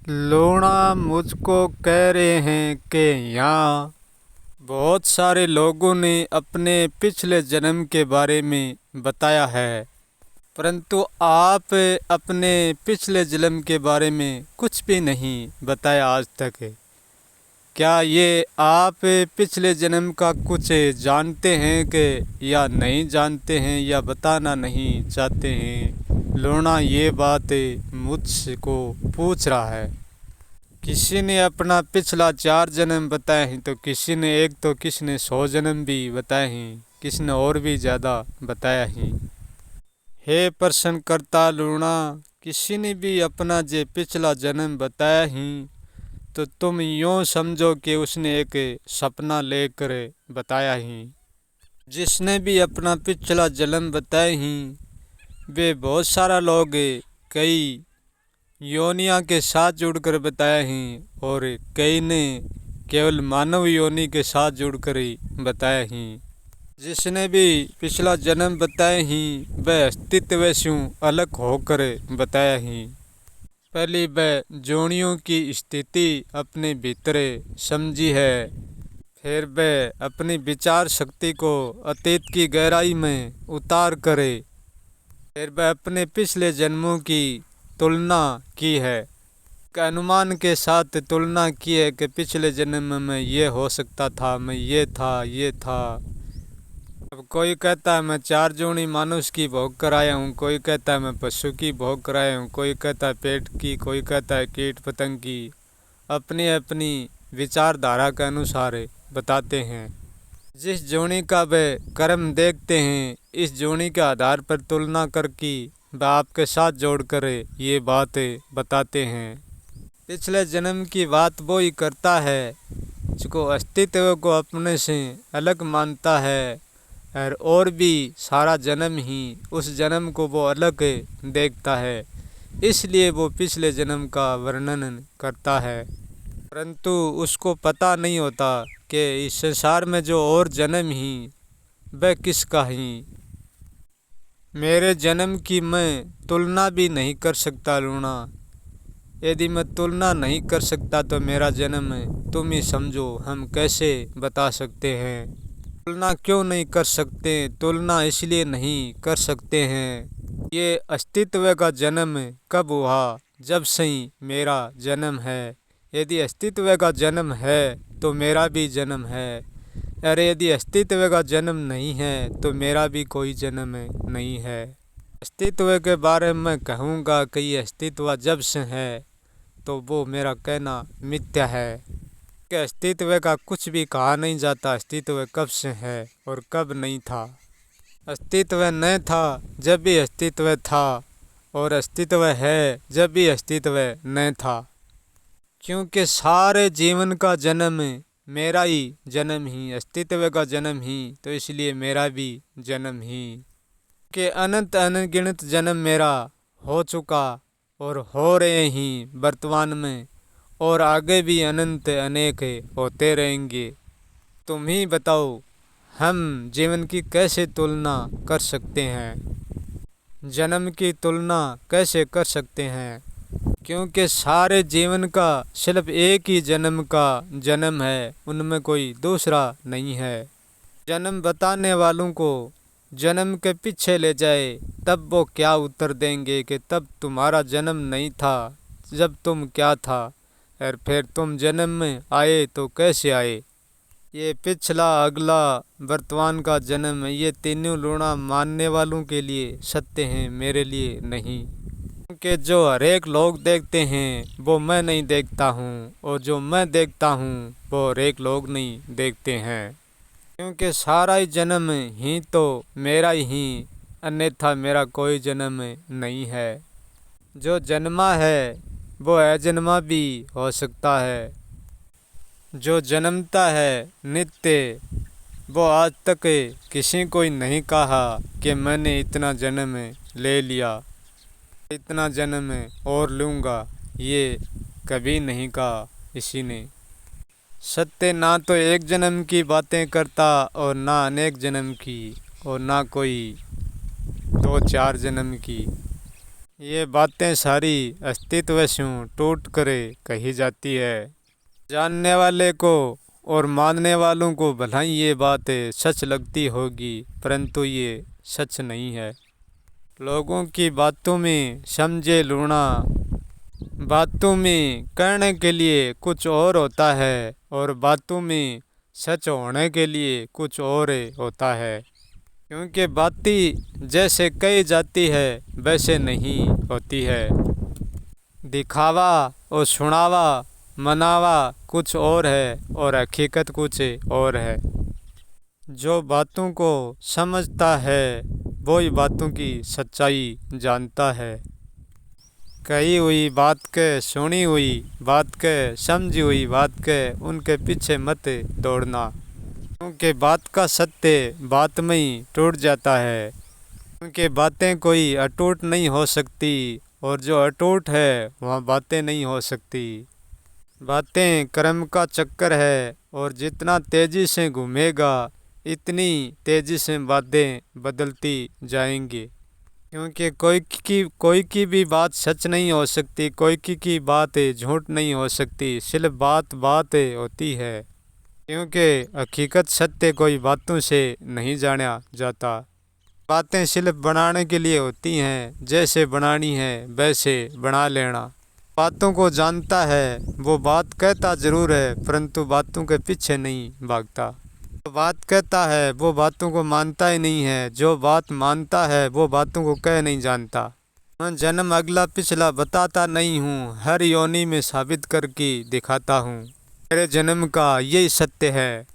लूणा मुझको कह रहे हैं कि यहाँ बहुत सारे लोगों ने अपने पिछले जन्म के बारे में बताया है, परंतु आप अपने पिछले जन्म के बारे में कुछ भी नहीं बताया आज तक। क्या ये आप पिछले जन्म का कुछ जानते हैं कि या नहीं जानते हैं या बताना नहीं चाहते हैं? लूणा ये बात मुझको पूछ रहा है। किसी ने अपना पिछला 4 जन्म बताए हैं, तो किसी ने एक, तो किसी ने 100 जन्म भी बताए हैं, किसी ने और भी ज़्यादा बताया है। हे प्रश्नकर्ता लूणा, किसी ने भी अपना जे पिछला जन्म बताया ही, तो तुम यूँ समझो कि उसने एक सपना लेकर बताया ही। जिसने भी अपना पिछला जन्म बताए ही, वे बहुत सारा लोग कई योनिया के साथ जुड़कर बताया है, और कई ने केवल मानव योनि के साथ जुड़कर ही बताया है। जिसने भी पिछला जन्म बताए हैं, वह अस्तित्व से अलग होकर बताया है। पहली वह जोनियों की स्थिति अपने भीतर समझी है, फिर वह अपनी विचार शक्ति को अतीत की गहराई में उतार करे, फिर वह अपने पिछले जन्मों की तुलना की है, अनुमान के साथ तुलना की है कि पिछले जन्म में ये हो सकता था, मैं ये था। अब कोई कहता है मैं 4 जोड़ी मानुष की भोग कराया हूँ, कोई कहता है मैं पशु की भोग कराया हूँ, कोई कहता है पेट की, कोई कहता है कीट पतंग की। अपनी अपनी विचारधारा के अनुसार बताते हैं। जिस जोड़ी का वे कर्म देखते हैं, इस जोड़ी के आधार पर तुलना करके वह आपके साथ जोड़कर ये बात बताते हैं। पिछले जन्म की बात वो ही करता है जिसको अस्तित्व को अपने से अलग मानता है, और भी सारा जन्म ही उस जन्म को वो अलग देखता है, इसलिए वो पिछले जन्म का वर्णन करता है। परंतु उसको पता नहीं होता कि इस संसार में जो और जन्म ही वह किसका ही। मेरे जन्म की मैं तुलना भी नहीं कर सकता लूणा। यदि मैं तुलना नहीं कर सकता तो मेरा जन्म तुम ही समझो हम कैसे बता सकते हैं। तुलना क्यों नहीं कर सकते? तुलना इसलिए नहीं कर सकते हैं, ये अस्तित्व का जन्म कब हुआ? जब से मेरा जन्म है। यदि अस्तित्व का जन्म है तो मेरा भी जन्म है, अरे यदि अस्तित्व का जन्म नहीं है तो मेरा भी कोई जन्म नहीं है। अस्तित्व के बारे में कहूँगा कि ये अस्तित्व जब से है, तो वो मेरा कहना मिथ्या है कि अस्तित्व का कुछ भी कहा नहीं जाता। अस्तित्व कब से है और कब नहीं था। अस्तित्व नहीं था जब भी अस्तित्व था, और अस्तित्व है जब भी अस्तित्व नहीं था। क्योंकि सारे जीवन का जन्म मेरा ही जन्म ही, अस्तित्व का जन्म ही, तो इसलिए मेरा भी जन्म ही। कि अनंत अनगिनत जन्म मेरा हो चुका और हो रहे ही वर्तमान में, और आगे भी अनंत अनेक होते रहेंगे। तुम ही बताओ हम जीवन की कैसे तुलना कर सकते हैं, जन्म की तुलना कैसे कर सकते हैं? क्योंकि सारे जीवन का सिर्फ एक ही जन्म का जन्म है, उनमें कोई दूसरा नहीं है। जन्म बताने वालों को जन्म के पीछे ले जाए, तब वो क्या उत्तर देंगे कि तब तुम्हारा जन्म नहीं था, जब तुम क्या था, और फिर तुम जन्म में आए तो कैसे आए? ये पिछला, अगला, वर्तमान का जन्म, ये तीनों लूणा मानने वालों के लिए सत्य हैं, मेरे लिए नहीं। क्योंकि जो हर एक लोग देखते हैं वो मैं नहीं देखता हूँ, और जो मैं देखता हूँ वो हर एक लोग नहीं देखते हैं। क्योंकि सारा ही जन्म ही तो मेरा ही, अन्यथा मेरा कोई जन्म नहीं है। जो जन्मा है वो अजन्मा भी हो सकता है। जो जन्मता है नित्य, वो आज तक किसी को ही नहीं कहा कि मैंने इतना जन्म ले लिया, इतना जन्म और लूँगा, ये कभी नहीं कहा किसी ने। सत्य ना तो एक जन्म की बातें करता और ना अनेक जन्म की, और ना कोई 2-4 जन्म की। ये बातें सारी अस्तित्व से टूट कर कही जाती है। जानने वाले को और मानने वालों को भला ही ये बात सच लगती होगी, परंतु ये सच नहीं है। लोगों की बातों में समझे लूना, बातों में करने के लिए कुछ और होता है और बातों में सच होने के लिए कुछ और होता है। क्योंकि बातें जैसे कही जाती है वैसे नहीं होती है। दिखावा और सुनावा मनावा कुछ और है और हकीकत कुछ और है। जो बातों को समझता है वो ही बातों की सच्चाई जानता है। कही हुई बात के, सुनी हुई बात के, समझी हुई बात के उनके पीछे मत दौड़ना, क्योंकि बात का सत्य बात में ही टूट जाता है। क्योंकि बातें कोई अटूट नहीं हो सकती और जो अटूट है वहाँ बातें नहीं हो सकती। बातें कर्म का चक्कर है और जितना तेजी से घूमेगा इतनी तेजी से बातें बदलती जाएंगी। क्योंकि कोई की भी बात सच नहीं हो सकती, कोई की बात झूठ नहीं हो सकती, सिर्फ बात बात होती है। क्योंकि हकीकत सत्य कोई बातों से नहीं जाना जाता। बातें सिर्फ बनाने के लिए होती हैं, जैसे बनानी है वैसे बना लेना। बातों को जानता है वो बात कहता ज़रूर है, परंतु बातों के पीछे नहीं भागता। जो बात कहता है वो बातों को मानता ही नहीं है, जो बात मानता है वो बातों को कह नहीं जानता। मैं जन्म अगला पिछला बताता नहीं हूँ, हर योनि में साबित करके दिखाता हूँ। मेरे जन्म का यही सत्य है।